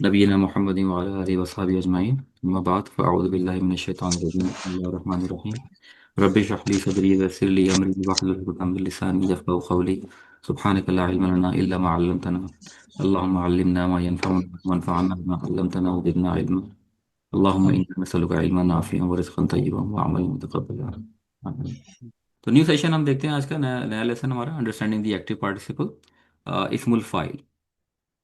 नबीना मोहम्मद व अला आलिहि व अस्हाबिहि अजमाइन अम्मा बाद फ़अऊज़ु बिल्लाहि मिनश शैतानिर रजीम बिस्मिल्लाहिर रहमानिर रहीम रब्बि इश्रह ली सदरी व यस्सिर ली अमरी वहलुल उक़दतम मिन लिसानी यफ़क़हू क़ौली सुब्हानका ला इल्मा लना इल्ला मा अल्लमतना अल्लाहुम्मा अल्लिमना मा यनफ़अुना वंफ़अना बिमा अल्लमतना व ज़िदना इल्मा अल्लाहुम्मा इन्ना नसअलुका इल्मन नाफ़िअन व रिज़्क़न तय्यिबन व अमलन मुतक़ब्बला आमीन। तो न्यू सेशन हम देखते हैं। आज का नया नया लेसन हमारा अंडरस्टैंडिंग द एक्टिव पार्टिसिपल इस्मुल फाइल।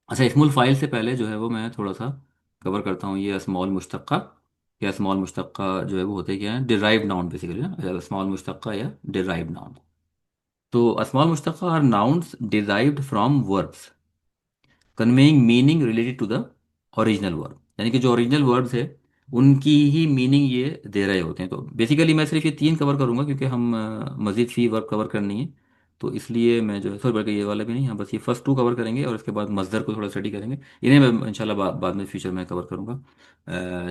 अच्छा, इस्मुल फाइल से पहले जो है वो मैं थोड़ा सा कवर करता हूँ ये स्मॉल मुश्तक्का या स्मॉल मुश्तक्का जो है वो होते क्या है, डिराइव्ड नाउन बेसिकली ना, स्मॉल मुश्तक्का या डिराइव्ड नाउन। तो स्मॉल मुश्तक्का are nouns derived from verbs conveying meaning related to the original verb, यानी कि जो ओरिजिनल वर्ब्स है उनकी ही मीनिंग ये दे रहे होते हैं। तो बेसिकली मैं सिर्फ ये तीन कवर करूंगा क्योंकि हम मजीद फी वर्ब कवर करनी है। तो इसलिए मैं जो है सॉरी बल्कि ये वाला भी नहीं, हम बस ये फर्स्ट टू कवर करेंगे और इसके बाद मजदर को थोड़ा स्टडी करेंगे। इन्हें मैं इंशाल्लाह बाद में फ्यूचर में कवर करूंगा।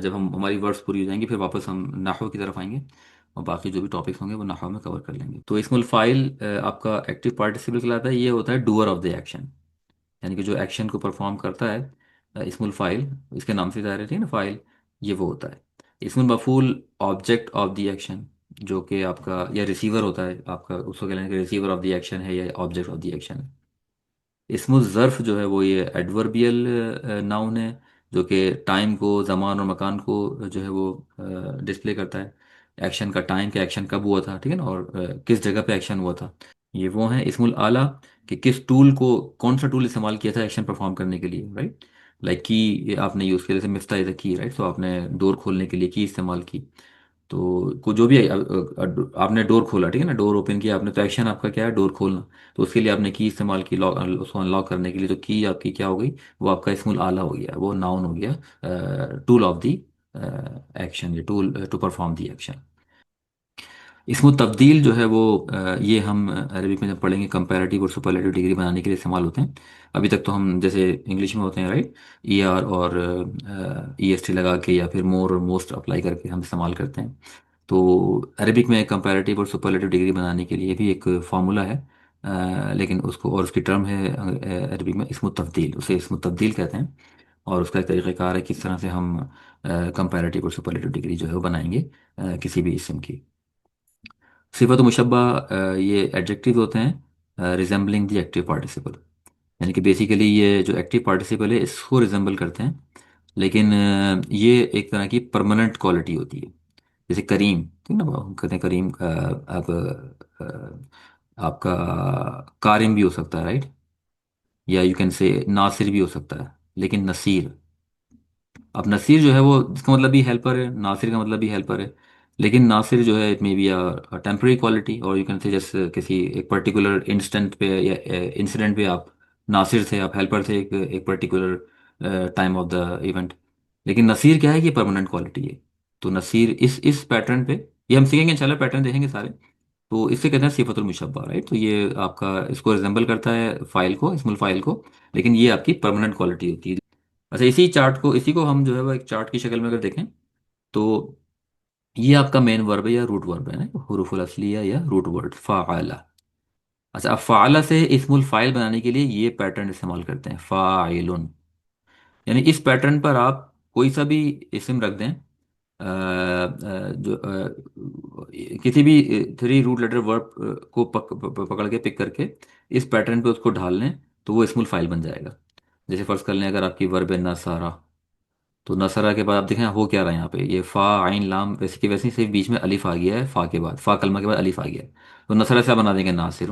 जब हम हमारी वर्ड्स पूरी हो जाएंगी फिर वापस हम नाहव की तरफ आएंगे और बाकी जो भी टॉपिक्स होंगे वो नाहव में कवर कर लेंगे। तो इसमें फाइल आपका एक्टिव पार्टिसिपल कहलाता है। ये होता है डूअर ऑफ द एक्शन, यानी कि जो एक्शन को परफॉर्म करता है इसमुल फाइल, इसके नाम से जाहिर है ना फाइल, ये वो होता है। इसमुल मफूल ऑब्जेक्ट ऑफ द एक्शन, जो कि आपका या रिसीवर होता है आपका, उसको कहते हैं रिसीवर ऑफ द एक्शन है या ऑब्जेक्ट ऑफ द एक्शन है। इसमें ज़र्फ़ जो है वो ये एडवर्बियल नाउन है, जो कि टाइम को, ज़मान और मकान को जो है वो डिस्प्ले करता है। एक्शन का टाइम, के एक्शन कब हुआ था, ठीक है ना, और किस जगह पे एक्शन हुआ था। ये वो है इसमुल आला, कि किस टूल को, कौन सा टूल इस्तेमाल किया था एक्शन परफॉर्म करने के लिए, राइट। लाइक की आपने यूज़ किया, जैसे मिफ्ता इज़ अ की, राइट। तो आपने डोर खोलने के लिए की इस्तेमाल की। तो को जो भी आपने डोर खोला, ठीक है ना, डोर ओपन किया आपने, तो एक्शन आपका क्या है, डोर खोलना। तो उसके लिए आपने की इस्तेमाल की, लॉक उसको अनलॉक करने के लिए। तो की आपकी क्या हो गई, वो आपका इसमुल आला हो गया, वो नाउन हो गया, टूल ऑफ दी एक्शन, ये tool to perform the action. इसमें तब्दील जो है वो ये हम अरबिक में जब पढ़ेंगे कंपैरेटिव और सुपरलेटिव डिग्री बनाने के लिए इस्तेमाल होते हैं। अभी तक तो हम जैसे इंग्लिश में होते हैं, राइट, ई आर और ई एस टी लगा के या फिर मोर और मोस्ट अप्लाई करके हम इस्तेमाल करते हैं। तो अरबिक में कंपैरेटिव और सुपरलेटिव डिग्री बनाने के लिए भी एक फार्मूला है, लेकिन उसको, और उसकी टर्म है अरबिक में इस्मुत तब्दील, उसे इस्मुत तब्दील कहते हैं। और उसका एक तरीक़ाकार है किस तरह से हम कंपैरेटिव और सुपरलेटिव डिग्री जो है वो बनाएंगे किसी भी इसम की। सिफत मुशब्बा ये एडजेक्टिव होते हैं रिजेंबलिंग द एक्टिव पार्टिसिपल, यानी कि बेसिकली ये जो एक्टिव पार्टिसिपल है इसको रिजेंबल करते हैं। लेकिन ये एक तरह की परमानेंट क्वालिटी होती है। जैसे करीम, ठीक है ना, हम कहते हैं करीम, अब आपका कारिम भी हो सकता है, राइट, या यू कैन से नासिर भी हो सकता है। लेकिन नसीर, अब नसीर जो है वो, इसका मतलब भी हेल्पर है, नासिर का मतलब भी हेल्पर है। लेकिन नासिर जो है it may be a temporary quality, और यू कैन से जैसे किसी एक पर्टिकुलर इंस्टेंट पे या इंसिडेंट पे आप नासिर थे, आप हेल्पर थे एक एक particular time of the event. लेकिन नसीर क्या है कि परमानेंट क्वालिटी है। तो नसीर इस पैटर्न पे, ये हम सीखेंगे इंशाल्लाह, पैटर्न देखेंगे सारे। तो इससे कहते हैं सिफतुल मुशब्बा, राइट। तो ये आपका इसको रिजेंबल करता है फाइल को, इसमुल फाइल को, लेकिन ये आपकी परमानेंट क्वालिटी होती है। अच्छा, इसी को हम जो है वो एक चार्ट की शक्ल में अगर देखें तो ये आपका मेन वर्ब है या रूट वर्ब है ना, हुरूफुल असलिया या रूट वर्ड फ़ाअला। अच्छा, अब फ़ाअला से इस्मुल फाइल बनाने के लिए ये पैटर्न इस्तेमाल करते हैं, फ़ाइलुन। यानी इस पैटर्न पर आप कोई सा भी इस्म रख दें, जो किसी भी थ्री रूट लेटर वर्ब को पकड़ के, पिक करके इस पैटर्न पे उसको ढाल लें, तो वो इस्मुल फाइल बन जाएगा। जैसे फर्ज कर लें, अगर आपकी वर्ब है नसारा, तो नसरा के बाद आप देखें हो क्या रहा है यहाँ पे, ये फा आइन लाम, वैसे की वैसे ही सिर्फ बीच में अलिफ आ गया है, फा के बाद, फा कलमा के बाद अलिफ आ गया है। तो नसरा से आप बना देंगे नासिर,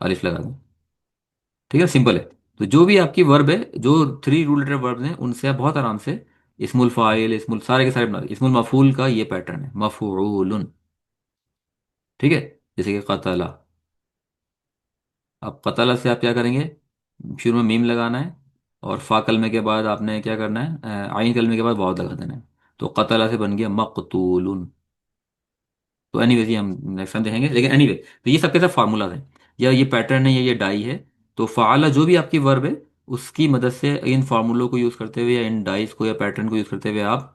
अलिफ लगा दें, ठीक है, सिंपल है। तो जो भी आपकी वर्ब है, जो थ्री रूल लेटर वर्ब हैं, उनसे आप बहुत आराम से इस्मुल फाइल, इस्मुल सारे के सारे बना दें। इस्मुल मफूल का ये पैटर्न है, मफूलुन, ठीक है। जैसे कि कतला, अब कतला से आप क्या करेंगे, शुरू में मीम लगाना है, और फा कलमे के बाद आपने क्या करना है, आइन कलमे के बाद वाव लगा देना है। तो कतला से बन गया मकतूलुन। तो एनीवेज ये हम नेक्स्ट टाइम देखेंगे, लेकिन एनीवे तो ये सबके सब फार्मूलाज हैं, या ये पैटर्न है या ये डाई है। तो फ़ाला जो भी आपकी वर्ब है उसकी मदद से इन फार्मूलों को यूज़ करते हुए या इन डाइस को या पैटर्न को यूज़ करते हुए आप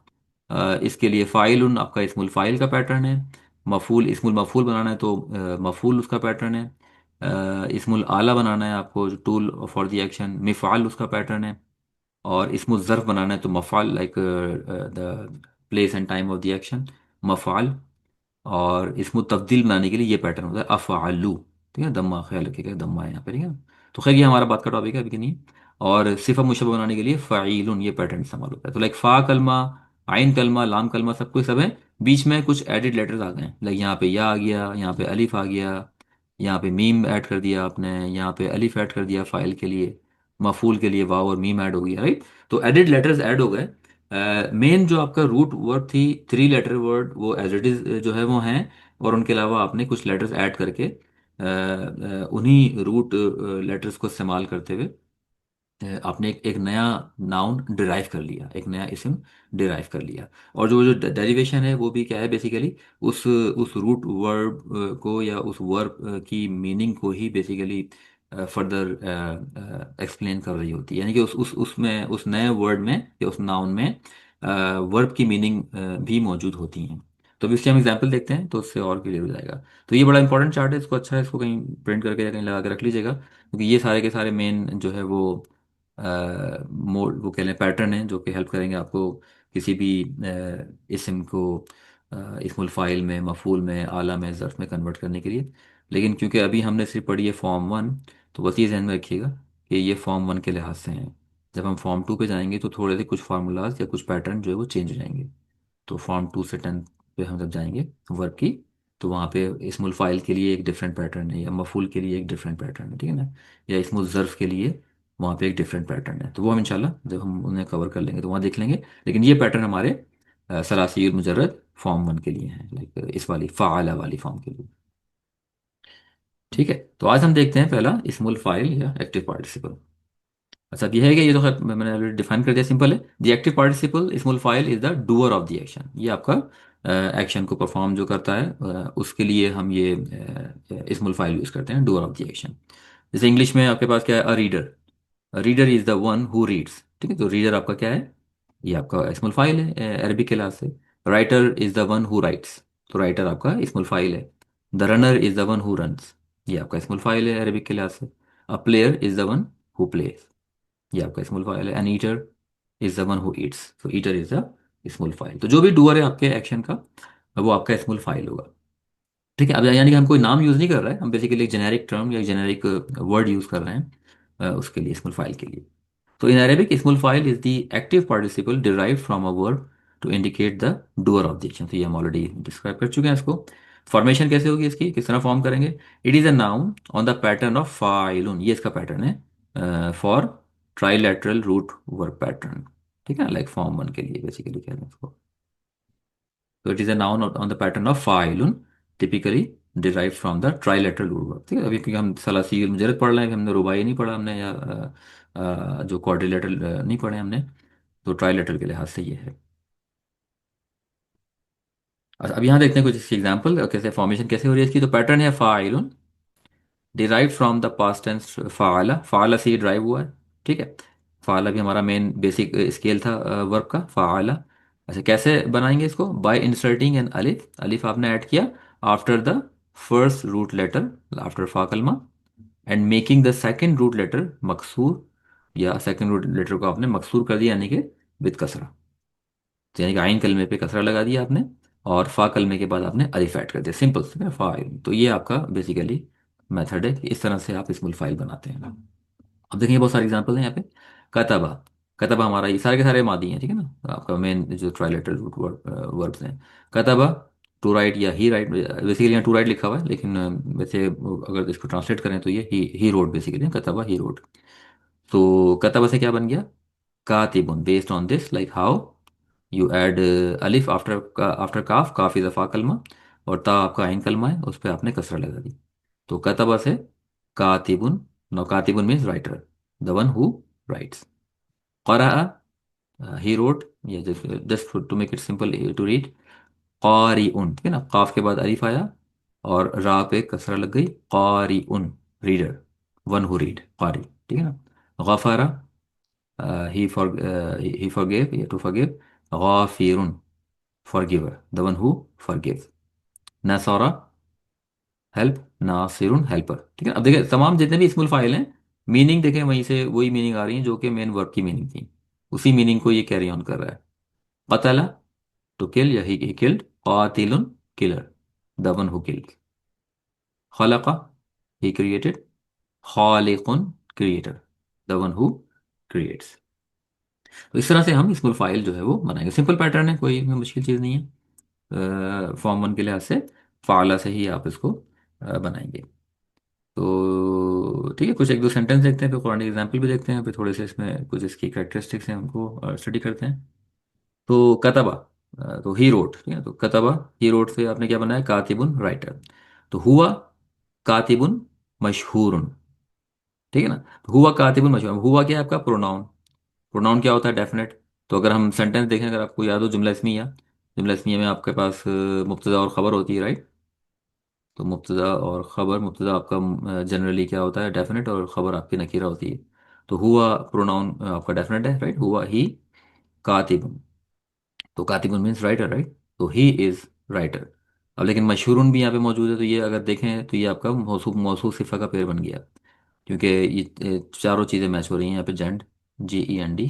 इसके लिए फ़ाइल आपका इस्मुल फ़ाइल का पैटर्न है। मफूल इस्मुल मफूल बनाना है तो मफूल उसका पैटर्न है। इस्मुल आला बनाना है आपको, जो टूल फॉर द एक्शन, मिफ़ाल उसका पैटर्न है। और इस्मुल ज़र्फ़ बनाना है तो मफ़ाल, like the place and time of the action, मफ़ाल। और इसमें तब्दील बनाने के लिए ये पैटर्न होता है अफ़अलु। ठीक है, दम्मा ख्याल रखिएगा, दम्मा है यहाँ पे, ठीक है। तो खैर ये हमारा बात का टॉपिक है, अभी के नहीं। और सिफा मुशब्बह बनाने के लिए फ़ाइलुन, ये पैटर्न इस्तेमाल होता है। तो लाइक फ़ा कलमा, आइन कलमा, लाम कलमा, सब कुछ सब है। बीच में कुछ एडिड लेटर्स आ गए हैं, लाइक यहाँ पे या आ गया, यहाँ पे अलिफ आ गया, यहाँ पे मीम ऐड कर दिया आपने, यहाँ पे अलिफ ऐड कर दिया फ़ाइल के लिए, मफूल के लिए वाव और मीम ऐड हो गया, राइट। तो एडिड लेटर्स ऐड हो गए। मेन जो आपका रूट वर्ड थी, थ्री लेटर वर्ड, वो एज इट इज जो है वो हैं। और उनके अलावा आपने कुछ लेटर्स ऐड करके उन्हीं रूट लेटर्स को इस्तेमाल करते हुए आपने एक नया नाउन डिराइव कर लिया, एक नया इसम डिराइव कर लिया। और जो जो डेरिवेशन है वो भी क्या है, बेसिकली उस रूट वर्ब को या उस वर्ब की मीनिंग को ही बेसिकली फर्दर एक्सप्लेन कर रही होती है। यानी कि उस उसमें, उस नए वर्ड में या उस नाउन में वर्ब की मीनिंग भी मौजूद होती हैं। तो अभी इसके हम एग्जाम्पल देखते हैं तो उससे और क्लियर हो जाएगा। तो ये बड़ा इंपॉर्टेंट चार्ट है, इसको अच्छा है, इसको कहीं प्रिंट करके या कहीं लगा के रख लीजिएगा, क्योंकि ये सारे के सारे मेन जो है वो मोड, वो कह लें पैटर्न है, जो कि हेल्प करेंगे आपको किसी भी इसम को इसमुल फाइल में, मफूल में, आला में, ज़र्फ में कन्वर्ट करने के लिए। लेकिन क्योंकि अभी हमने सिर्फ पढ़ी है फॉर्म वन, तो बस ये ध्यान में रखिएगा कि ये फॉर्म वन के लिहाज से हैं। जब हम फॉर्म टू पे जाएंगे तो थोड़े से कुछ फार्मूलाज या कुछ पैटर्न जो है वो चेंज हो जाएंगे। तो फॉर्म टू से टेंथ पे हम जब जाएंगे वर्क की, तो वहाँ पे इसमुल फाइल के लिए एक डिफरेंट पैटर्न है, या मफूल के लिए एक डिफरेंट पैटर्न है, ठीक है ना। या इसमुल ज़र्फ के लिए वहाँ पे एक डिफरेंट पैटर्न है। तो वो हम इंशाल्लाह जब हम उन्हें कवर कर लेंगे तो वहाँ देख लेंगे। लेकिन ये पैटर्न हमारे सलासी मुजर्रद फॉर्म वन के लिए है, लाइक इस वाली फ़ाअला वाली फॉर्म के लिए। ठीक है, तो आज हम देखते हैं पहला इसमुल फाइल या एक्टिव पार्टिसिपल। अच्छा, अब ये है कि ये तो खैर मैंने ऑलरेडी डिफाइन कर दिया, सिंपल है। द एक्टिव पार्टिसिपल स्मॉल फाइल is the doer of the action. ये आपका एक्शन को परफॉर्म जो करता है, उसके लिए हम ये स्मॉल फाइल यूज करते हैं, डूअर ऑफ द एक्शन। जैसे इंग्लिश में आपके पास क्या है, a reader. Reader is the one who reads, ठीक है। तो रीडर आपका क्या है, ये आपका स्मॉल फाइल है अरबिक के लिहाज से। Writer is the one who writes, तो राइटर आपका स्मॉल फाइल है। The runner is the one who runs, ये आपका स्मॉल फाइल है अरबिक के लिहाज से। A player is the one who plays, ये आपका स्मॉल फाइल है। An eater is the one who eats, तो ईटर इज द स्मॉल फाइल। तो जो भी डूअर है आपके एक्शन का, वो आपका स्मॉल फाइल होगा। ठीक है, अब यानी कि हम कोई नाम यूज नहीं कर रहे हैं, हम बेसिकली एक जेनेरिक टर्म या जेनेरिक वर्ड यूज कर रहे हैं उसके लिए, स्मॉल फाइल के लिए। तो इन अरेबिक स्मॉल फाइल is the active participle derive from a verb to indicate the doer of the action. तो ये हम ऑलरेडी डिस्क्राइब कर चुके हैं इसको। फॉर्मेशन कैसे होगी इसकी, किस तरह फॉर्म करेंगे। It is a noun on the pattern of फाइलुन, ये इसका पैटर्न है for triliteral root verb pattern. ठीक है, लाइक फॉर्म वन के लिए बेसिकली कह रहे हैं इसको। तो it is a noun on the pattern of फाइलुन, typically derive from the triliteral root verb. ठीक है, अभी क्योंकि हम सलासी मुजरद पढ़ रहे हैं, हमने रुबाई नहीं पढ़ा हमने, या जो क्वाड्रिलेटरल नहीं पढ़े हमने। तो ट्राइलेटरल के लिहाज से ये है। अच्छा, अब यहाँ देखते हैं कुछ इसकी एग्जाम्पल, कैसे फॉर्मेशन कैसे हो रही है इसकी। तो पैटर्न है फाइलुन derive from the past tense फाला, फाला से ये ड्राइव हुआ है। ठीक है, फाला भी हमारा मेन बेसिक स्केल था वर्ब का, फाला। अच्छा, कैसे बनाएंगे इसको, बाय इंसर्टिंग एन अलिफ, अलिफ आपने ऐड किया after the first root letter, after फा कलमा, and making the second root letter मकसूर, या सेकेंड रूट लेटर को आपने मकसूर कर दिया, यानी कि विद कसरा। तो यानी कि आइन कलमे पे कसरा लगा दिया आपने, और फा कलमे के बाद आपने अलिफ ऐड कर दिया, सिंपल से फा। तो ये आपका बेसिकली मेथड है कि इस तरह से आप स्मॉल फाइल बनाते हैं। अब देखिए बहुत सारे एग्जांपल हैं यहाँ पे। कतबा, कतबा हमारा ये सारे के सारे मादी हैं, ठीक है ना, आपका मेन जो ट्राइलेटरल रूट वर्ब्स हैं। कतबा टू राइट या ही राइट, बेसिकली यहाँ टू राइट लिखा हुआ है, लेकिन वैसे अगर इसको ट्रांसलेट करें तो ये ही रोड बेसिकली, कतबा ही रोड। तो कतबा से क्या बन गया, कातिबुन। Based on this, like how you add अलिफ आफ्टर आफ्टर काफ, काफ इज अफा कलमा, और ता आपका आइन कलमा है, उस पर आपने कसरा लगा दी। तो कतबा से कातिबुन। नो, कातिबुन means writer, the one who writes. करा, ही रोट, ये just to make it simple to read, कारी उन, ठीक है ना, काफ के बाद अलिफ आया और रा पे कसरा लग गई, कारी उन, रीडर, वन हु रीड, कारी, ठीक है ना। गफारा, ही फॉरगिव या टू फॉरगिव। गाफिरुन, forgiver, the one who forgive. नसरा, हेल्प, नासिरुन, हेल्पर। ठीक है, अब देखिए तमाम जितने भी इसमुल फाइल हैं, मीनिंग देखें वहीं से वही मीनिंग आ रही है जो कि मेन वर्ब की मीनिंग थी, उसी मीनिंग को ये कैरी ऑन कर रहा है। कतला, टू किल या ही किल्ड। कातिलुन, killer, the one who killed. खलका, ही क्रिएटेड। खालिकुन, creator, the one who creates. तो इस तरह से हम इसमें फाइल जो है वो बनाएंगे। सिंपल पैटर्न है, कोई इसमें मुश्किल चीज़ नहीं है। फॉर्म वन के लिहाज से फाला से ही आप इसको बनाएंगे। तो ठीक है, कुछ एक दो सेंटेंस देखते हैं, फिर कुरानी एग्जाम्पल भी देखते हैं, फिर थोड़े से इसमें कुछ इसकी करेक्टरिस्टिक्स हैं उनको स्टडी करते हैं। तो कतबा, तो ही रोट, ठीक है, तो कतबा ही रोट से आपने क्या बनाया, कातिबुन, राइटर। तो हुआ कातिबुन मशहूरुन, ठीक है ना। तो हुआ कातिबुन मशहूर, हुआ क्या है आपका प्रोनाउन। प्रोनाउन क्या होता है, डेफिनेट। तो अगर हम सेंटेंस देखें, अगर आपको याद हो जुमला इसमिया, जुमला इसमिया में आपके पास मुब्तदा और ख़बर होती है, राइट। तो मुब्तदा और ख़बर, मुब्तदा आपका जनरली क्या होता है, डेफिनेट, और ख़बर आपकी नकीरा होती है। तो हुआ प्रोनाउन आपका डेफिनेट है, राइट। हुआ ही कातिबुन, तो कातिबुन मीन्स राइटर, राइट। तो ही इज़ राइटर। अब लेकिन मशहूरुन भी यहाँ पे मौजूद है, तो ये अगर देखें तो ये आपका मौसूफ मौसूफ सिफ़ा का पेयर बन गया, क्योंकि ये चारों चीज़ें मैच हो रही हैं यहाँ पे, जेंड, GEND।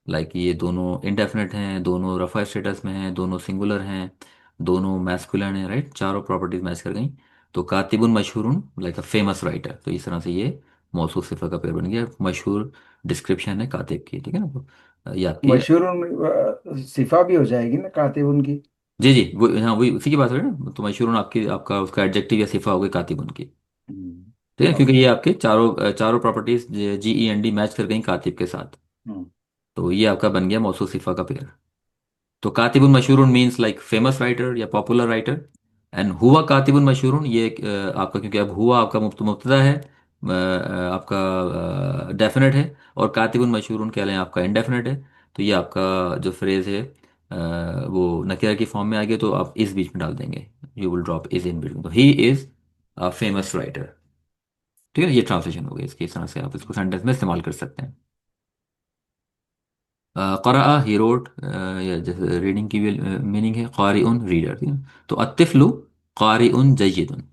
लाइक ये दोनों इंडेफिनेट हैं, दोनों रफा स्टेटस में हैं, दोनों सिंगुलर हैं, दोनों मैस्कुलिन हैं, राइट। चारों प्रॉपर्टीज मैच कर गई। तो कातिबुन मशहूरुन, लाइक अ फेमस राइटर, तो इस तरह से ये मौसूफ सिफा का पेयर बन गया। मशहूर डिस्क्रिप्शन है कातिब की, ठीक है ना। तो ये आपकी, मशहूर सिफा भी हो जाएगी ना कातिब उनकी। जी जी, वो हाँ वही उसी की बात हो रही है ना। तो मशहूरुन आपकी, आपका उसका एडजेक्टिव या सिफा हो गई कातिबुन की, ठीक है, क्योंकि ओके। ये आपके चारों प्रॉपर्टीज GEND मैच कर गई कातिब के साथ। तो ये आपका बन गया मौसूफ सिफा का पेयर। तो कातिबुन मशहूरुन मीन्स लाइक फेमस राइटर या पॉपुलर राइटर। एंड हुआ कातिबुन मशहूरुन, ये आपका, क्योंकि अब हुआ आपका मुब्तदा है, आपका डेफिनेट है, और कातिबुन मशहूरुन कह लें आपका इंडेफिनेट है। तो ये आपका जो फ्रेज है वो नकीरा की फॉर्म में आ गया, तो आप इस बीच में डाल देंगे, you will drop is in between. तो he is a famous writer, ठीक है। ये ट्रांसलेशन हो गई इसकी, इस तरह से आप इसको सेंटेंस में इस्तेमाल कर सकते हैं। क़रा, ही रोट, या जैसे रीडिंग की भी मीनिंग है, क़ारिउन, रीडर, ठीक है। तो अत्तिफ्लु क़ारिउन जय्यिदुन,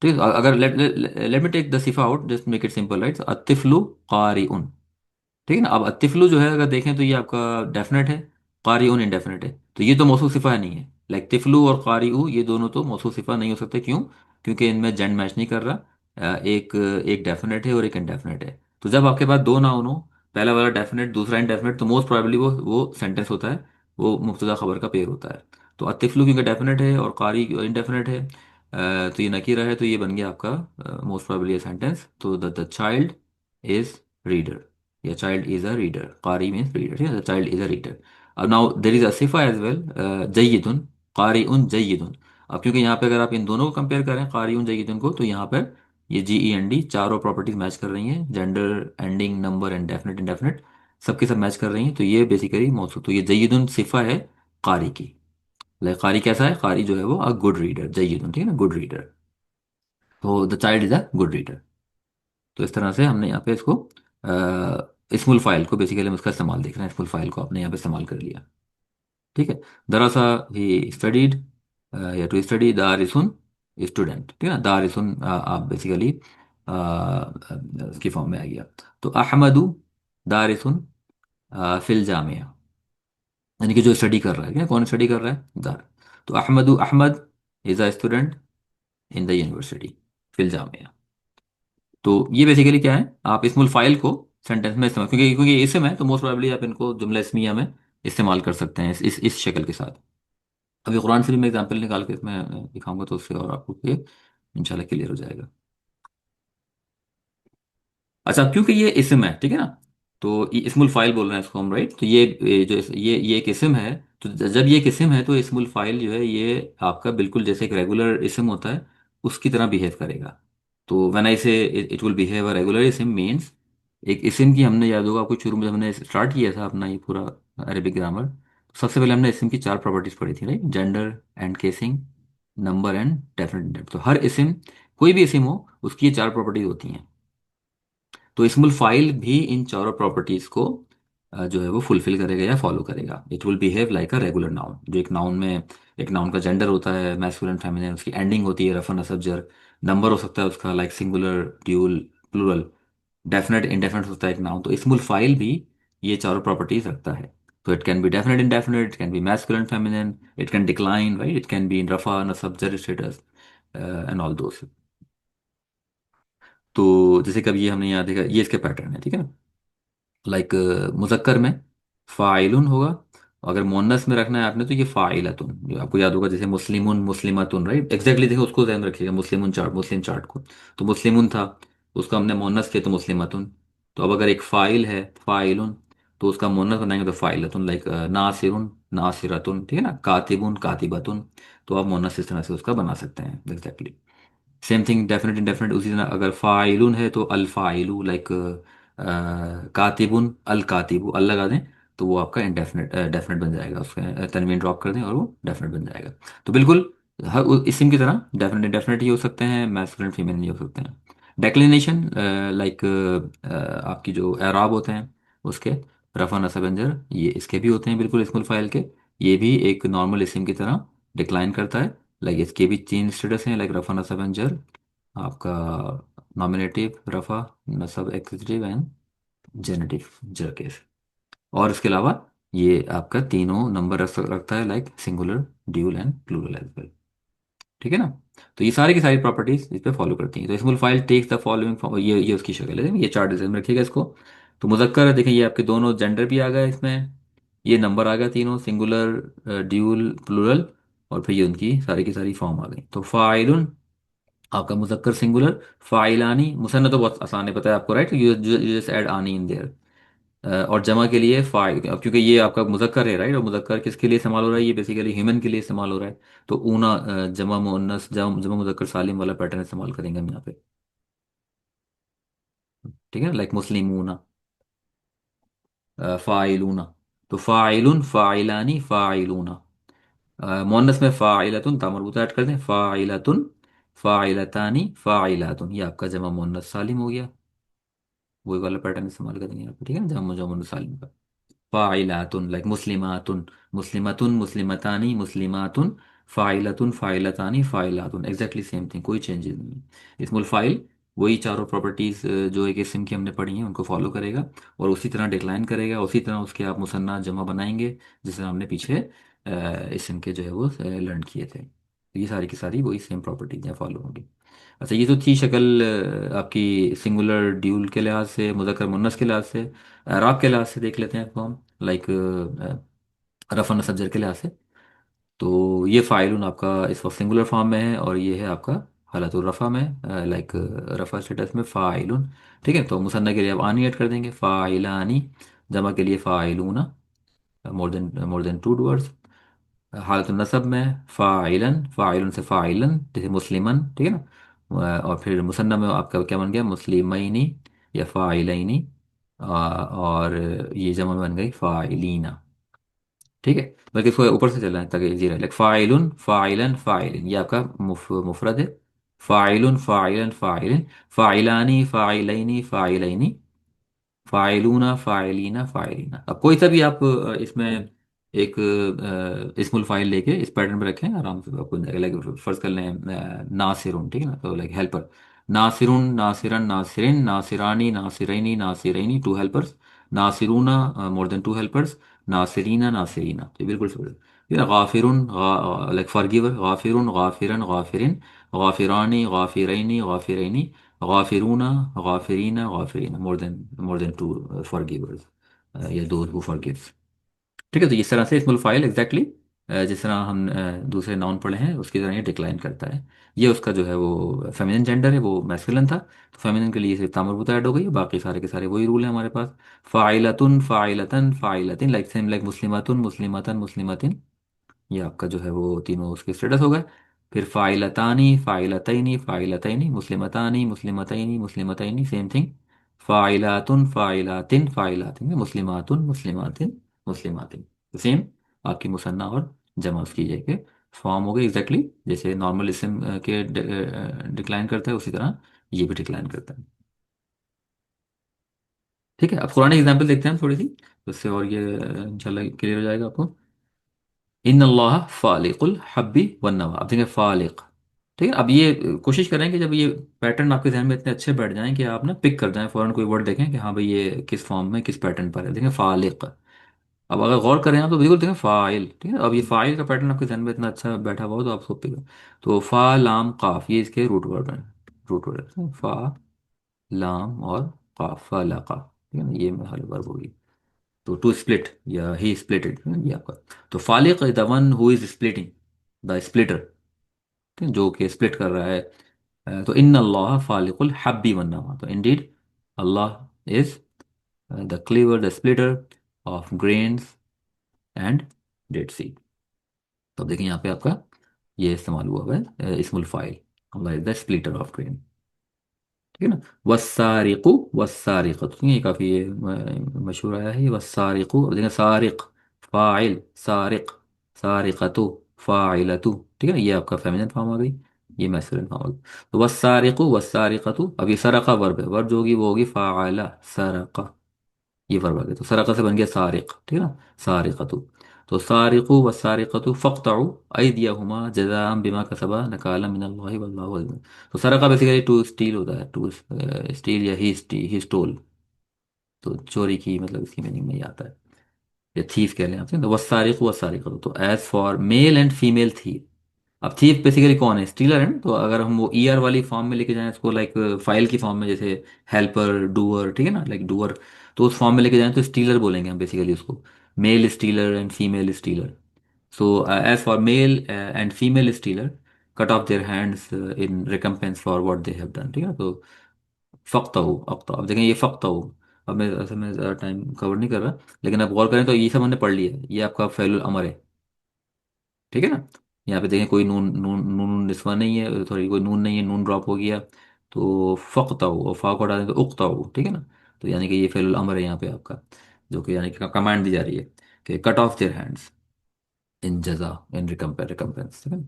ठीक है। अगर let let me take the सिफा out, just make it simple, right. अत्तिफ्लु क़ारिउन, ठीक है ना। अब अत्तिफ्लु जो है अगर देखें तो ये आपका डेफिनेट है, क़ारिउन इंडेफिनेट है। तो ये तो मौसूफ सिफा नहीं है, लाइक तिफ्लु और क़ारिउ ये दोनों तो मौसूफ सिफा नहीं हो सकते, क्यों, क्योंकि इनमें जेंड मैच नहीं कर रहा। एक एक डेफिनेट है और एक इनडेफिनेट है। तो जब आपके पास दो नाउन हो, पहला वाला डेफिनेट दूसरा इनडेफिनेट, तो मोस्ट प्रोबेबली वो सेंटेंस होता है, वो मुब्तदा खबर का पेयर होता है। तो अतिफ्लु क्योंकि डेफिनेट है और कारी इनडेफिनेट है, तो ये नकीरा है, तो ये बन गया आपका मोस्ट प्रोबेबली सेंटेंस। तो द चाइल्ड इज रीडर, या चाइल्ड इज अ रीडर, कारी मीन्स रीडर, ठीक है, the child is a reader. अब नाउ देर इज अ सिफा एज वेल, जय्यिदुन, कारी उन जय्यिदुन। अब क्योंकि यहाँ पे अगर आप इन दोनों को कंपेयर करें, कारी उन जय्यिदुन को, तो यहाँ पर ये GEND चारों प्रॉपर्टीज मैच कर रही हैं, gender, ending, number and definite indefinite, सबके सब मैच कर रही हैं। तो ये बेसिकली मौसूफ, तो ये जय्यिदुन सिफा है कारी की। लाइक कारी कैसा है, कारी जो है वो अ गुड रीडर, जय्यिदुन, ठीक है ना, गुड रीडर। तो the child is a good reader. तो इस तरह से हमने यहाँ पे इसको स्मूल फाइल को बेसिकली हम इसका इस्तेमाल देख रहे हैं, स्मूल फाइल को आपने यहाँ पे इस्तेमाल कर लिया, ठीक है। दरअसा ही स्टडीड, या टू स्टडी, दारिसुन, स्टूडेंट, ठीक है ना। दारिसुन आप बेसिकली उसकी फॉर्म में आ गया। तो अहमदु दारिसुन फिल जामिया, यानी कि जो स्टडी कर रहा है, क्या, कौन स्टडी कर रहा है, दार। तो अहमदु, Ahmad is a student in the university फिल जामिया। तो ये बेसिकली क्या है, आप इसमुल फाइल को सेंटेंस में इस्तेमाल, क्योंकि क्योंकि ये इसम है, तो मोस्ट प्रोबेबली आप इनको जुमला इस्मिया में इस्तेमाल कर सकते हैं इस शक्ल के साथ। अभी कुरान से भी मैं एग्जांपल निकाल के इसमें दिखाऊंगा, तो उससे और आपको ये इंशाल्लाह क्लियर हो जाएगा। अच्छा, क्योंकि ये इसम है, ठीक है ना, तो ये इस्मुल फाइल बोल रहे हैं इसको हम, राइट। तो ये एक इसम है। तो जब ये एक इसम है, तो इस्मुल फाइल जो है ये आपका बिल्कुल जैसे एक रेगुलर इसम होता है उसकी तरह बिहेव करेगा। तो व्हेन आई से it will behave a regular इसम मीन्स, एक इसम की, हमने याद होगा आपको शुरू में जब हमने स्टार्ट किया था अपना ये पूरा अरेबिक ग्रामर, सबसे पहले हमने इसम की चार प्रॉपर्टीज पढ़ी थी, right. Gender and casing, number and definite. तो हर इसम, कोई भी इसम हो, उसकी ये चार प्रॉपर्टीज होती हैं। तो इसमुल फाइल भी इन चारों प्रॉपर्टीज को जो है वो फुलफिल करेगा या फॉलो करेगा। It will behave like a regular noun. जो एक नाउन में, एक नाउन का जेंडर होता है मैस्कुलिन फेमिनिन, उसकी एंडिंग होती है रफा नसब जर, नंबर हो सकता है उसका like singular dual plural, definite indefinite होता है एक नाउन, तो इसमुल फाइल भी ये चारों प्रॉपर्टीज रखता है। तो it can be definite indefinite, it can be masculine feminine, it can decline, right, it can be in रफा नसब जर स्टेटस एंड ऑल दोस। तो जैसे कभी ये हमने यहाँ देखा, ये इसके पैटर्न है, ठीक है। लाइक मुजक्कर में फ़ाइलुन होगा, अगर मोनस में रखना है आपने तो ये फ़ाइलतुन, जो आपको याद होगा जैसे मुस्लिमुन मुस्लिमतुन, राइट, एग्जैक्टली देखो उसको ध्यान रखिएगा, मुस्लिमुन चार्ट, मुस्लिम चार्ट को। तो मुस्लिमुन था, उसका हमने मोनस किया तो मुस्लिमतुन। तो अब अगर एक फ़ाइल है फ़ाइलुन, तो उसका मोनस बनाएंगे तो फ़ाइलतुन, लाइक नासिरुन नासिरतुन, ठीक है ना, कातिबुन कातिबतुन। तो आप मोनस इस तरह से उसका बना सकते हैं exactly. Same thing definite indefinite उसी तरह, अगर फाइलुन है तो अल फाइलु, लाइक कातिबुन अल कातिबु, अल लगा दें तो वो आपका इंडेफिनेट डेफिनेट बन जाएगा, उसका तनवीन ड्रॉप कर दें और वो डेफिनेट बन जाएगा। तो बिल्कुल हर इसिम की तरह डेफिनेट इंडेफिनेट ही हो सकते हैं, मैस्कुलिन फीमेल नहीं हो सकते हैं। डेक्लिनेशन लाइक आपकी जो एराब होते हैं उसके, रफा नसब अंजर, ये इसके भी होते हैं बिल्कुल इस्मुल फाइल के। ये भी एक नॉर्मल इसिम की तरह डिक्लाइन करता है। लाइक इसके भी तीन स्टेटस हैं, लाइक रफा नसब एंड जर, आपका नॉमिनेटिव, रफा नसब एक्सिटिव एंड जेनेटिव जर केस। और इसके अलावा ये आपका तीनों नंबर रखता है, like singular dual and plural as well, ठीक है ना। तो ये सारी की सारी प्रॉपर्टीज इस पे फॉलो करती हैं। तो स्मॉल फाइल टेक्स द फॉलोइंग, ये उसकी शक्ल है, ये चार्ट डिजाइन में रखिएगा इसको। तो मुजक्कर है, देखिए ये आपके दोनों जेंडर भी आ गए इसमें, ये नंबर आ गया तीनों, सिंगुलर ड्यूल प्लूरल, और फिर ये उनकी सारी की सारी फॉर्म आ गई। तो फाइलुन आपका मुजक्कर सिंगुलर, फाइलानी मुसन्ना तो बहुत आसान है, पता है आपको, राइट, यू जस्ट ऐड आनी इन देयर। और जमा के लिए फाइल, अब क्योंकि ये आपका मुजक्कर है, राइट, और मुजक्कर किसके लिए इस्तेमाल हो रहा है, ये बेसिकली ह्यूमन के लिए इस्तेमाल हो रहा है। तो ऊना जमा मुअन्नस, जमा मुजक्कर सालिम वाला पैटर्न इस्तेमाल करेंगे हम यहाँ पे, ठीक है, लाइक मुस्लिमूना, फाइलूना। तो फाइलुन फाइलानी फाइलूना, मुअन्नस में फाइलतुन, ता मरबूता ऐड कर दें, फाइलतुन फाइलतानी फाइलातुन, ये आपका जमा मुअन्नस सालिम हो गया। वही वाला पैटर्न इस्तेमाल करेंगे यहाँ पे, ठीक है, जमा जमा मुअन्नस सालिम का। फ़ाइलातुन लाइक मुस्लिमातुन, मुस्लिमतुन मुस्लिमतानी मुस्लिमातुन, फ़ाइलतुन फ़ाइलतानी फ़ाइलातुन, एग्जैक्टली सेम थिंग, कोई चेंजेस नहीं है। इसमुल फाइल वही चारों प्रॉपर्टीज़ जो एक इस्म की हमने पढ़ी हैं उनको फॉलो करेगा, और उसी तरह डिक्लाइन करेगा, उसी तरह उसके आप मुसन्ना जमा बनाएंगे जिसे हमने पीछे इस्म के जो है वो लर्न किए थे। तो ये सारी की सारी वही सेम प्रॉपर्टीज हैं, फॉलो होंगी। अच्छा, ये तो थी शक्ल आपकी सिंगुलर ड्यूल के लिहाज से, मुज़क्कर मुन्नस के लिहाज से। राब के लिहाज से देख लेते हैं इसको हम, लाइक रफन सज्जर के लिहाज से। तो ये फ़ाइलुन आपका इस वक्त सिंगुलर फॉर्म में है, और ये है आपका हालतुर रफ़ा में, लाइक रफ़ा स्टेटस में फ़ाइलुन, ठीक है। तो मुसन्ना के लिए आप आनी ऐड कर देंगे, फ़ाइलानी, जमा के लिए फ़ाइलूना, मोर देन टू वर्ड्स। हालत नसब में फ़ाइलन, फ़ाइलन से फ़ाइलन जैसे मुस्लिमन, ठीक है ना। और फिर मुसन्ना में आपका क्या बन गया, मुस्लिमैनी या फ़ाइलैनी, और ये जमा में बन गई फ़ाइलीना, ठीक है। बल्कि इसको ऊपर से चलना है ताकि इजी रहे, लाइक फ़ाइलुन फ़ाइलन फ़ाइलिन, ये आपका मुफरद है। फ़ाइलुन फ़ाइलन फ़ाइलिन, फ़ाइलानी फ़ाइलैनी फ़ाइलैनी, फाइलूना फाइलीना फाइलीना। अब कोई सा भी आप इसमें एक इस्मुल फाइल लेके इस पैटर्न में रखें, आराम से आपको बन जाएगा। लाइक फर्ज कर लें नासिरुन, ठीक है ना, तो लाइक हेल्पर, नासिरुन नासिरन नासिरिन नासिरानी नासिरैनी नासिरैनी, टू हेल्पर्स, नासिरूना मोर देन टू हेल्पर्स, नासिरीना नासिरीना, तो ये बिल्कुल सही। फिर गाफिरुन, लाइक फॉरगिवर, गाफिरुन गाफिरन गाफिरिन, गाफिरानी गाफिरैनी गाफिरैनी, गाफिरूना गाफिरीना गाफिरीना, मोर देन टू फॉरगिवर्स, या दोज हु फॉरगिव्स, ठीक है। तो इस तरह से स्मॉल फाइल एग्जैक्टली जिस तरह हम दूसरे नाउन पढ़े हैं उसकी तरह ये डिक्लाइन करता है। ये उसका जो है वो फेमिनिन जेंडर है, वो मैस्कुलिन था, तो फेमिनिन के लिए सिर्फ तामरबुता ऐड हो गई, बाकी सारे के सारे वही रूल है हमारे पास। फ़ाइलतुन फ़ाइलतन फ़ाइलतिन, लाइक सेम लाइक मुस्लिमातुन मुस्लिमतन मुस्लिमतिन, ये आपका जो है वो तीनों उसके स्टेटस हो गए। फिर फ़ाइलतानी फ़ाइलतैनी फ़ाइलतैनी, मुस्लिमतानी मुस्लिमतैनी मुस्लिमतैनी, सेम थिंग। फ़ाइलातुन फ़ाइलातिन फ़ाइलातिन, मुस्लिमातुन मुस्लिमातिन मुस्लिमातिन, सेम आपकी मुसन्ना और जमा उसकी जगह फॉर्म हो गई एग्जैक्टली जैसे नॉर्मल इसम के डिक्लाइन करता है, उसी तरह ये भी डिक्लाइन करता है। ठीक है, अब कुरानी एग्जाम्पल देखते हैं हम थोड़ी सी, तो इससे और ये इंशाल्लाह क्लियर हो जाएगा आपको। इन अल्लाह फालिकुल हब्बी वन नवा, अब देखें फालिक। ठीक है, अब ये कोशिश करें कि जब ये पैटर्न आपके जहन में इतने अच्छे बैठ जाएं कि आप ना पिक कर जाएं फौरन, कोई वर्ड देखें कि हाँ भाई ये किस फॉर्म में किस पैटर्न पर है। देखें फालिक, अब अगर गौर करें आप तो बिल्कुल देखें फाइल। ठीक है, अब ये फाइल का पैटर्न आपके जहन में इतना अच्छा बैठा हुआ हो तो आप उसको पिक। तो फा लाम काफ, ये इसके रूट वर्ड हैं। रूट वर्ड है फा लाम और काफ, फालाका। ठीक है ना, ये में हल वर्ब होगी। तो टू स्प्लिट या ही स्प्लिटेड, ये आपका। तो फालिक is the one who is splitting, the splitter. ठीक है, जो कि स्प्लिट कर रहा है। तो इन अल्लाह फालिकुल हब्बी वन नवा, तो indeed Allah is the cleaver, the splitter of grains and dead seed. तो देखिए यहाँ पे आपका ये इस्तेमाल हुआ है इस्मुल फाइल, Allah is the splitter of grain. ठीक है ना। वस्सारिकु वस्सारिकतु, ये काफ़ी ये मशहूर आया है ये वस्सारिकु। अब देखिए सारिक फाइल, सारिक सारिकतु फाइलतु। ठीक है ना, ये आपका फेमिनिन फॉर्म आ गई, ये मैस्कुलिन फॉर्म आ गई। तो वस्सारिकु वस्सारिकतु, अब ये सरका वर्ब है, वर्ब जो होगी वो होगी फाइला सरका, ये वर्ब आ गया। तो सरका से बन गया सारिक। ठीक है ना, सारिकतु। तो सारिकु व सारिकतु फक्तउ अयदियहुमा जज़ाअम बिमा कसबा नकाला मिनल्लाहि वल्लाहु अज़ीम। तो सरका बेसिकली टू स्टील होता है, टू स्टील या ही स्टोल। तो चोरी की मतलब इसकी मीनिंग में ही आता है, या थीफ कह लें आपसे। तो वसारिक वसारिकतु, तो as for male and female thief. अब थीफ बेसिकली कौन है, स्टीलर है ना। तो अगर हम वो ईआर वाली फॉर्म में लेके जाएं इसको, लाइक फाइल की फॉर्म में, जैसे हेल्पर डूअर, ठीक है ना, लाइक डूअर, तो उस फॉर्म में लेके जाएं तो स्टीलर बोलेंगे हम बेसिकली उसको, male stealer and female stealer. So as for male and female stealer cut off their hands in recompense for what they have done. ठीक है, तो फ़क्त हो अक्ता, अब देखें ये फ़क्त हो। अब मैं ऐसे में ज़्यादा टाइम कवर नहीं कर रहा, लेकिन अब गौर करें तो ये सब हमने पढ़ लिया है, ये आपका फ़ेलुल अमर है। ठीक है ना, यहाँ पे देखें कोई नून नून नून निस्वा नहीं है, सॉरी कोई नून नहीं है, नून ड्रॉप हो गया। तो फ़क्त हो, और फा को हटा दें तो उक्ता हो। ठीक है ना, तो यानी कि ये फ़ेलुल अमर है यहाँ पे आपका, जो कि यानी कि कमांड दी जा रही है कि cut off their hands in जजा, इन रिकम्पेंस। ठीक है।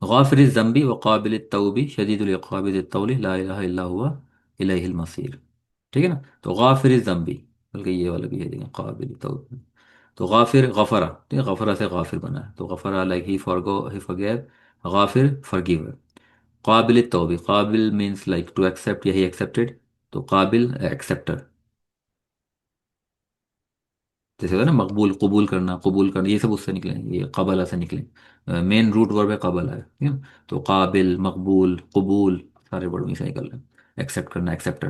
गाफिर ज़म्बी व काबिल तौबी शदीदुल इक़ाब ज़िल तौली ला इलाहा इल्ला हुवा इलैहिल मसीर। ठीक है ना, तो गाफिर ज़म्बी, बल्कि ये वाला भी है देखें काबिल तौबी। तो गाफिर गफरा, ठीक है, गफरा से गाफिर बना है, तो गफरा like he forgo, he forgave. गाफिर फॉरगिवर। काबिल तौबी, काबिल मीन्स लाइक टू एक्सेप्ट, यही एक्सेप्टेड। तो काबिल एक्सेप्टर, जैसे होता है ना मकबूल, कबूल करना, ये सब उससे निकले, ये कबला से निकले। मेन रूट वर्ब है कबला है, ठीक है ना? तो काबिल, मकबूल, कबूल, सारे वर्ड वहीं से निकल रहे हैं। एक्सेप्ट करना, एक्सेप्टर।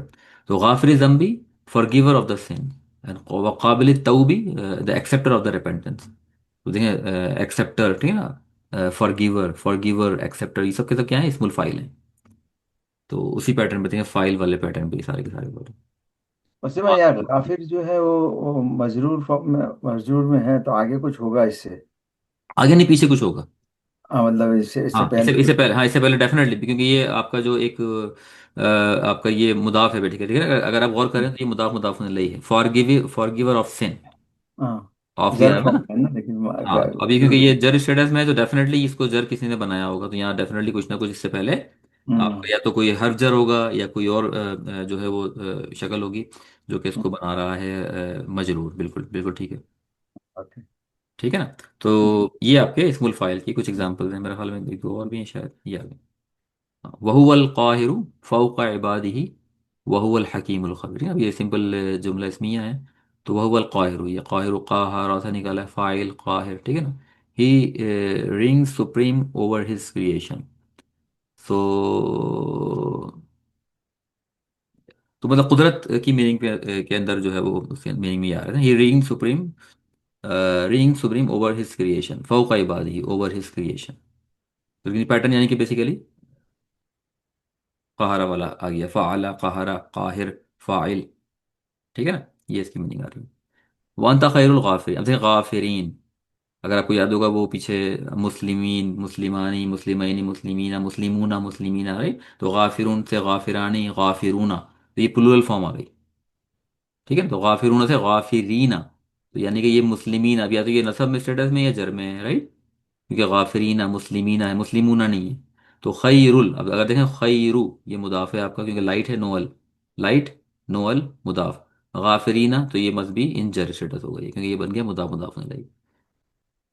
तो गाफिर जम्बी, forgiver of the sin. And काबिल तौबी, the accepter of the repentance. तो देखें एक्सेप्टर, ठीक है ना, फॉरगिवर, एक्सेप्टर, ये सब के सब क्या है, स्मॉल फाइल है। तो उसी पैटर्न पे देखें, फाइल वाले पैटर्न पे ये सारे के सारे वर्ड। वैसे में यार काफिर जो है वो मजरूर फॉर्म में, मजरूर में है, तो आगे कुछ होगा इससे? आगे नहीं पीछे कुछ होगा। हाँ मतलब इससे हाँ, इससे पहले इससे कुछ? पहले, हाँ इससे पहले डेफिनेटली, क्योंकि ये आपका जो एक आपका ये मुदाफ है, ठीक है, ठीक है। अगर आप गौर करें तो ये मुदाफ मुदाफ नहीं है, फॉरगिवर ऑफ सिन, हाँ ऑफ दिया जर है ना। फॉर्म है ना, लेकिन हाँ, तो अभी क्योंकि ये जर स्टेटस में है तो डेफिनेटली इसको जर किसी ने बनाया होगा, तो यहाँ डेफिनेटली कुछ ना कुछ इससे पहले हम्म। आपका या तो कोई हर जर होगा, या कोई और जो है वो शक्ल होगी जो कि इसको बना रहा है मजरूर। बिल्कुल बिल्कुल ठीक है। ओके। ठीक है ना। तो ये आपके इस्मुल फाइल की कुछ एग्जांपल्स हैं, मेरे ख्याल में एक दो और भी हैं शायद, ये आ गए। वहुवल काहिरु फौका इबादिही वहुवल हकीमुल खबीर। अब ये सिंपल जुमला इसमिया है। तो वहुवल काहिरु, ये काहिरु काहरा से निकाला है, फाइल काहिर। ठीक है ना। He reigns supreme over his creation. So तो मतलब कुदरत की मीनिंग के अंदर जो है वो उसके मीनिंग में ही आ रहा है। ही रिंग सुप्रीम ओवर हिज क्रिएशन, फौका इबादिही ओवर हिज क्रिएशन। तो पैटर्न यानी कि बेसिकली कहारा वाला आ गया, फ़ाअला कहारा काहिर फ़ाइल। ठीक है ना, ये इसकी मीनिंग आ रही है। वांता खैरुल गाफिरीन, अब देखिए गाफिरीन, अगर आपको याद होगा वो पीछे मुस्लिमीन, मुस्लिमानी, मुस्लिमैनी, मुस्लिमीना, मुस्लिमूना, मुस्लिमीना, राइट। तो गाफिरून से गाफिरानी, गाफिरूना, तो ये प्लूरल फॉर्म आ गई। ठीक है, तो गाफिरूना से गाफिरीना, तो यानी कि ये मुस्लिमीन, अब या तो ये नसब में स्टेटस में या जर में है, राइट। क्योंकि गाफिरीना मुस्लिमीना है, मुस्लिमूना नहीं है। तो खैरुल, अब अगर देखें खैरू, ये मुदाफ है आपका, क्योंकि लाइट है नोअल, लाइट नोअल मुदाफ, गाफिरीना तो ये मस्ट बी इन जर स्टेटस हो गई क्योंकि ये बन गया मुदाफ मुदाफ नहीं।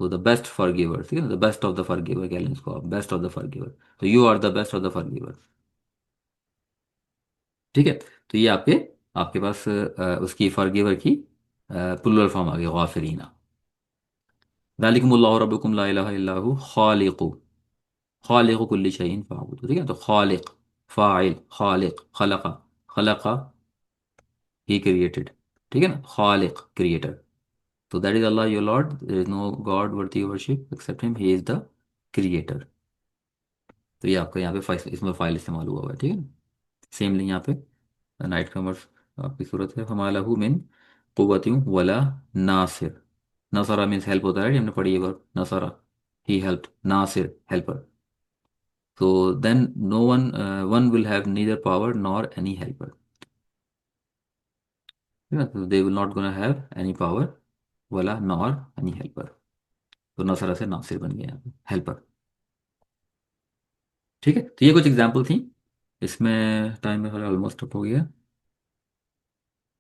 तो द बेस्ट फॉर गिवर, ठीक है ना, the best of the forgiver कह लें इसको आप, best of the forgiver. तो you are the best of the forgiver. ठीक है। तो ये आपके आपके पास उसकी फॉर गिवर की प्लुरल फॉर्म आ गई गाफिरीना। ज़ालिकुमुल्लाहु रब्बुकुम ला इलाहा इल्ला हु खालिकु, खालिकु कुल्ली शैइन फाबुदू। ठीक है, तो खालिक फाइल, खालिक खलका, खलका ही क्रिएटेड। ठीक है ना, खालिक क्रिएटर। तो that is Allah your lord, there is no god worthy worship except him, he is the creator. तो ये आपका यहाँ पे फाइल, इसमें फाइल इस्तेमाल हुआ हुआ है। ठीक है ना, सेम नहीं यहाँ पे नाइट कमर्स आपकी सूरत है, हमालहू मिन कुव्वतिन वला नासिर। नसरा मीन्स हेल्प होता है, हमने पढ़ी है वर्ब नसरा, ही हेल्प्ड, नासिर हेल्पर। तो then no one one will have neither power nor any helper. ठीक है, तो they will not gonna have any power वला नॉर एनी हेल्पर। तो नसरा से नासिर बन गया यहाँ पे हेल्पर। ठीक है, तो ये कुछ एग्जाम्पल थी। इसमें टाइम में ऑलमोस्ट अप हो गया।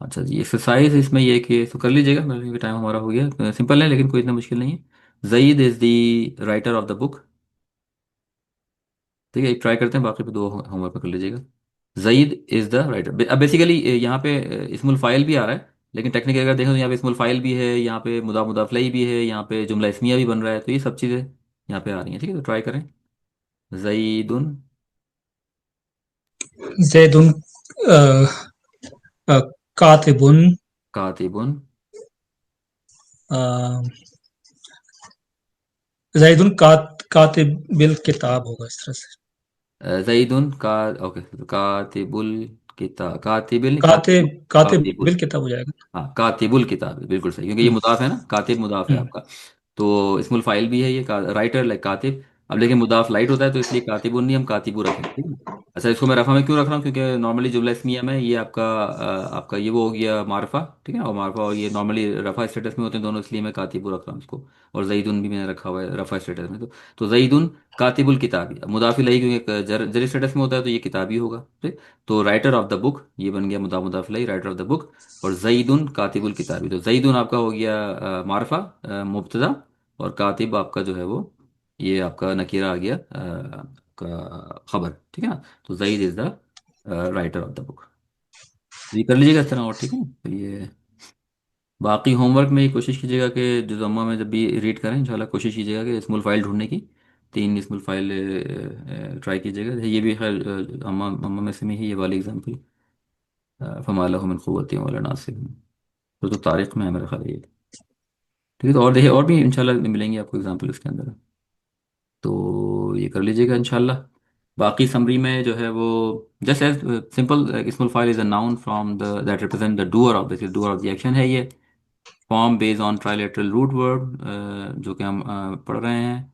अच्छा जी, एक्सरसाइज इसमें ये कि तो कर लीजिएगा, मतलब टाइम हमारा हो गया, सिंपल है लेकिन कोई इतना मुश्किल नहीं है। Sayeed is the writer of the book. ठीक है, एक ट्राई करते हैं, बाकी पे दो होमवर्क कर लीजिएगा। Sayeed is the writer. अब बेसिकली यहाँ पे इस्मुल फाइल भी आ रहा है, लेकिन टेक्निकली अगर देखें तो यहाँ पे इस्मुल फाइल भी है, यहाँ पे मुदाफ मुदाफ इलैहि भी है, यहाँ पे जुमला इस्मिया भी बन रहा है, तो ये सब चीज़ें यहाँ पे आ रही हैं। ठीक है, तो ट्राई करें। जईदुन जैदुन अ, अ, कातिबुन कातिबुन, अ, जैदुन कातिबिल किताब होगा इस तरह से। जईदुन का, ओके, तो कातिबुल किताब, कातिबिल नहीं, कातिब कातिबुल, कातिबुल। कातिबिल किताब हो जाएगा। हाँ, कातिबुल किताब है, बिल्कुल सही, क्योंकि ये हम्म, मुदाफ है ना, कातिब मुदाफ है हम्म, आपका। तो इसमुल फाइल भी है ये, राइटर लाइक कातिब। अब लेकिन मुदाफ लाइट होता है तो इसलिए कातिबुन नहीं, हम कातिबु रखेंगे। ठीक है। अच्छा, इसको मैं रफा में क्यों रख रहा हूँ, क्योंकि नॉर्मली जुमला इस्मिया में ये आपका आपका ये वो हो गया मारफा। ठीक है, और मारफा और ये नॉर्मली रफा स्टेटस में होते हैं दोनों, इसलिए मैं कातिबु रख रहा हूँ इसको। और जईदुन भी मैंने रखा हुआ है रफा स्टेटस में। तो जईदुन कातिबुल किताबी, मुदाफ इलैहि क्योंकि एक जर स्टेटस में होता है तो ये किताबी होगा। ठीक। तो राइटर ऑफ द बुक ये बन गया मुदाफ इलैहि, राइटर ऑफ द बुक। और जईदुन कातिबुल किताबी, तो जईदुन आपका हो गया मारफा, मुब्तदा। और कातिब आपका जो है वो ये आपका नकीरा आ गया का खबर। ठीक है ना, तो Sayeed is the writer of the book. ये कर लीजिएगा इस तरह, और ठीक है ना। तो ये बाकी होमवर्क में ये कोशिश कीजिएगा कि जो जम्मा में जब भी रीड करें इंशाल्लाह कोशिश कीजिएगा कि स्मॉल फाइल ढूंढने की, 3 स्मॉल फाइल ट्राई कीजिएगा। ये भी खैर अम्मा अम्मा में से में ही ये वाली एग्जाम्पल, फमा लहु मिन कुव्वतिन वला नासिर। तो तारीख में है मेरा ख्याल है ये। ठीक है, तो और देखिए और भी इंशाल्लाह मिलेंगे आपको एग्जाम्पल इसके अंदर। तो ये कर लीजिएगा इंशाल्लाह। बाकी समरी में जो है वो जस्ट एज सिंपल, स्मॉल फाइल is a noun from the that represent the doer of, basically doer of the action है ये। Form based on triliteral root verb, जो कि हम पढ़ रहे हैं।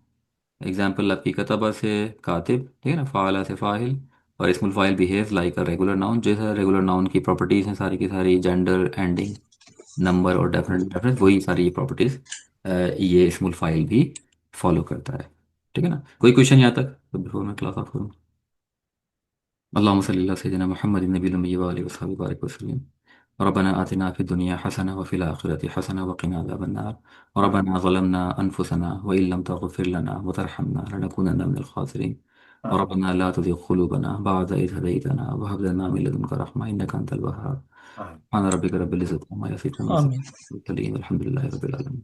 एग्जाम्पल आपकी कतबा से कातिब, ठीक है ना, फ़ाला से फ़ाइल। और small file behave like a regular noun, जैसे रेगुलर नाउन की प्रॉपर्टीज़ हैं सारी की सारी, जेंडर, एंडिंग, नंबर और डेफिनेट डेफिनेट, वही सारी ये प्रॉपर्टीज़ ये स्मॉल फाइल भी फॉलो करता है। ठीक है ना, कोई क्वेश्चन यहाँ तक तो बिफोर मैं क्लास ऑफ करूँ। अल्लाहुम्मा सल्ली अला सय्यिदिना मुहम्मदिन नबिय्यिल उम्मी व आलिहि वसहबिहि बारिक वसल्लम। रब्बना आतिना फिद दुनिया हसना व फिल आखिरति हसना व क़िना अज़ाबन नार। रब्बना ज़लमना अनफुसना व इन लम तग़फिर लना व तरहमना लनकूनन्ना मिनल ख़ासिरीन। हाँ रब्बना ला तुज़िग़ क़ुलूबना बअद इज़ हदैतना व हब लना मिन लदुनका रहमह इन्नका अंतल वह्हाब। हाँ। सुब्हान रब्बिका रब्बिल इज़्ज़ति अम्मा यसिफून व आमीन। सलामुन अलल मुरसलीन वल्हम्दुलिल्लाहि रब्बिल आलमीन।